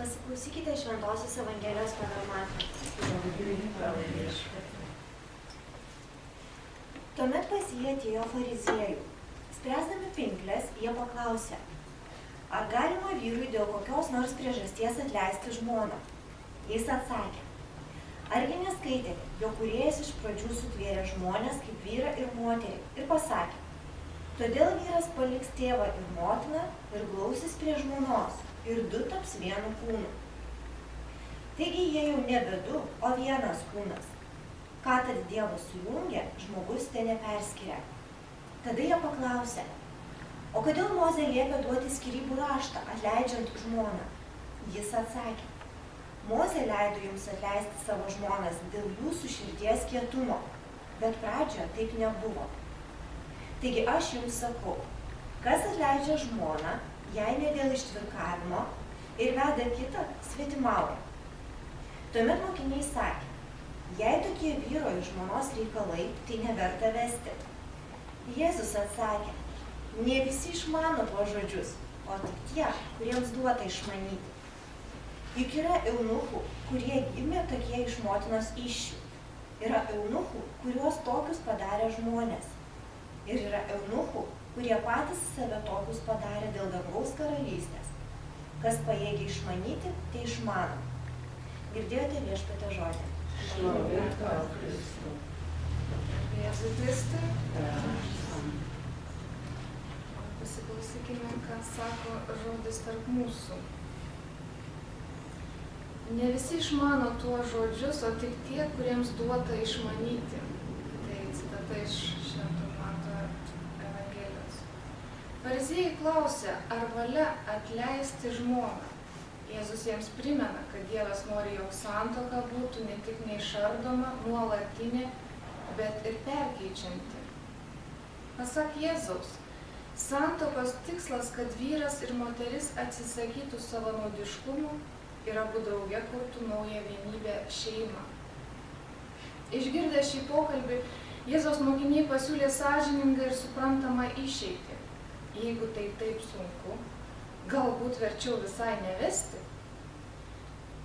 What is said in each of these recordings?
Pasiklausykite Šventosios Evangelijos pagal Matą. Tuomet pas jį atėjo fariziejų. Spręsdami pinkles, jie paklausė, ar galima vyrui dėl kokios nors priežasties atleisti žmoną? Jis atsakė, argi neskaitėte, jog kūrėjas iš pradžių sutvėrė žmones kaip vyrą ir moterį ir pasakė, todėl vyras paliks tėvą ir motiną ir glausis prie žmonos ir du taps vienu kūnu. Taigi jie jau nebe du, o vienas kūnas. Ką tad Dievas sujungė, žmogus te neperskiria. Tada jie paklausė, o kodėl Mozė liepė duoti skyrybų raštą, atleidžiant žmoną? Jis atsakė, Mozė leido jums atleisti savo žmonas dėl jūsų širdies kietumo, bet pradžioje taip nebuvo. Taigi aš jums sakau, kas atleidžia žmoną, jei ne dėl ištvirkavimo ir veda kitą, svetimauja. Tuomet mokiniai sakė, jei tokie vyro ir žmonos reikalai, tai neverta vesti. Jėzus atsakė, ne visi išmano tuos žodžius, o tik tie, kuriems duota išmanyti. Juk yra eunuchų, kurie gimė tokie iš motinos įsčių. Yra eunuchų, kuriuos tokius padarė žmonės. Ir yra eunuchų, kurie patys save tokius padarė dėl dangaus karalystės. Kas pajėgia išmanyti, tai išmano. Girdėjote Viešpaties žodį. Šlovė tau, Kristau. Jėzui Kristui. Pasiklausykime, ką sako žodis tarp mūsų. Ne visi išmano tuos žodžius, o tik tie, kuriems duota išmanyti. Tai citata iš Švento Mato Evangelijos. Fariziejai klausė, ar valia atleisti žmoną. Jėzus jiems primena, kad Dievas nori, jog santuoka būtų ne tik neišardoma, nuolatinė, bet ir perkeičianti. Pasak Jėzaus, santuokos tikslas, kad vyras ir moteris atsisakytų savanaudiškumo ir abu drauge kurtų naują vienybę šeimą. Išgirdę šį pokalbį, Jėzaus mokiniai pasiūlė sąžiningą ir suprantamą išeitį. Jeigu tai taip sunku, galbūt verčiau visai nevesti.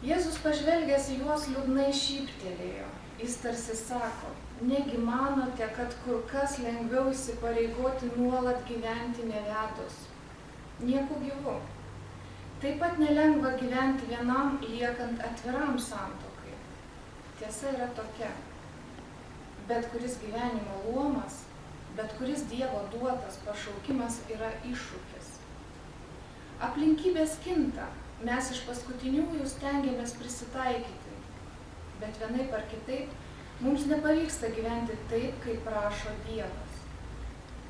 Jėzus pažvelgęs į juos liūdnai šyptelėjo. Jis tarsi sako, negi manote, kad kur kas lengviau įsipareigoti nuolat gyventi nevedus. Nieku gyvu. Taip pat nelengva gyventi vienam, liekant atviram santuokai. Tiesa yra tokia. Bet kuris gyvenimo luomas, bet kuris Dievo duotas pašaukimas yra iššūkis. Aplinkybės kinta, mes iš paskutiniųjų stengiamės prisitaikyti, bet vienaip ar kitaip mums nepavyksta gyventi taip, kaip prašo Dievas.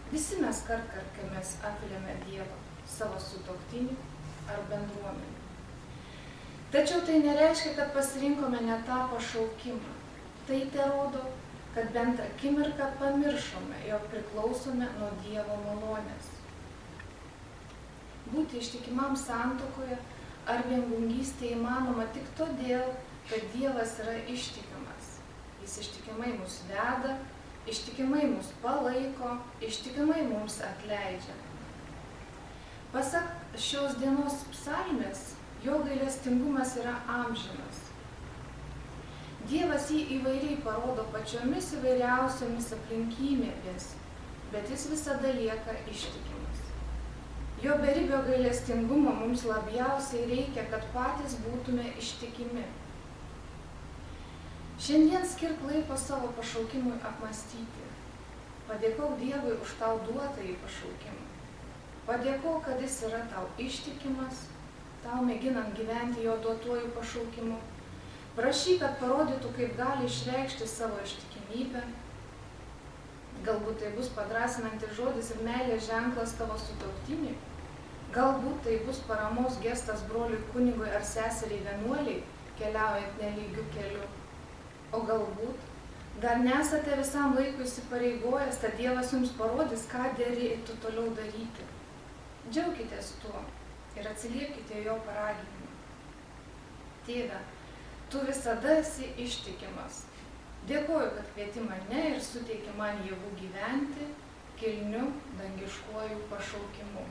Visi mes kartkartėmis apviliame Dievą, savo sutuoktinį ar bendruomenę. Tačiau tai nereiškia, kad pasirinkome ne tą pašaukimą. Tai terodo, kad bent akimirką pamiršome, jog priklausome nuo Dievo malonės. Būti ištikimam santuokoje ar viengungystėje įmanoma tik todėl, kad Dievas yra ištikimas. Jis ištikimai mus veda, ištikimai mus palaiko, ištikimai mums atleidžia. Pasak šios dienos psalmės, jo gailestingumas yra amžinas. Dievas jį įvairiai parodo pačiomis įvairiausiomis aplinkybėmis, bet jis visada lieka ištikimas. Jo beribio gailestingumo mums labiausiai reikia, kad patys būtume ištikimi. Šiandien skirk laiko savo pašaukimui apmąstyti. Padėkok Dievui už tau duotąjį pašaukimą. Padėkok, kad jis yra tau ištikimas, tau mėginant gyventi jo duotuoju pašaukimu. Prašyk, kad parodytų, kaip gali išreikšti savo ištikimybę. Galbūt tai bus padrąsinantis žodis ir meilės ženklas tavo sutuoktiniui. Galbūt tai bus paramos gestas broliui kunigui ar seseriai vienuoliai, keliaujant nelygiu keliu. O galbūt dar nesate visam laikui įsipareigojęs, tad Dievas jums parodys, ką derėtų toliau daryti. Džiaukitės tuo ir atsiliepkite jo paraginimą. Tėve, tu visada esi ištikimas. Dėkoju, kad kvieti mane ir suteiki man jėgų gyventi kilniu dangiškuoju pašaukimu.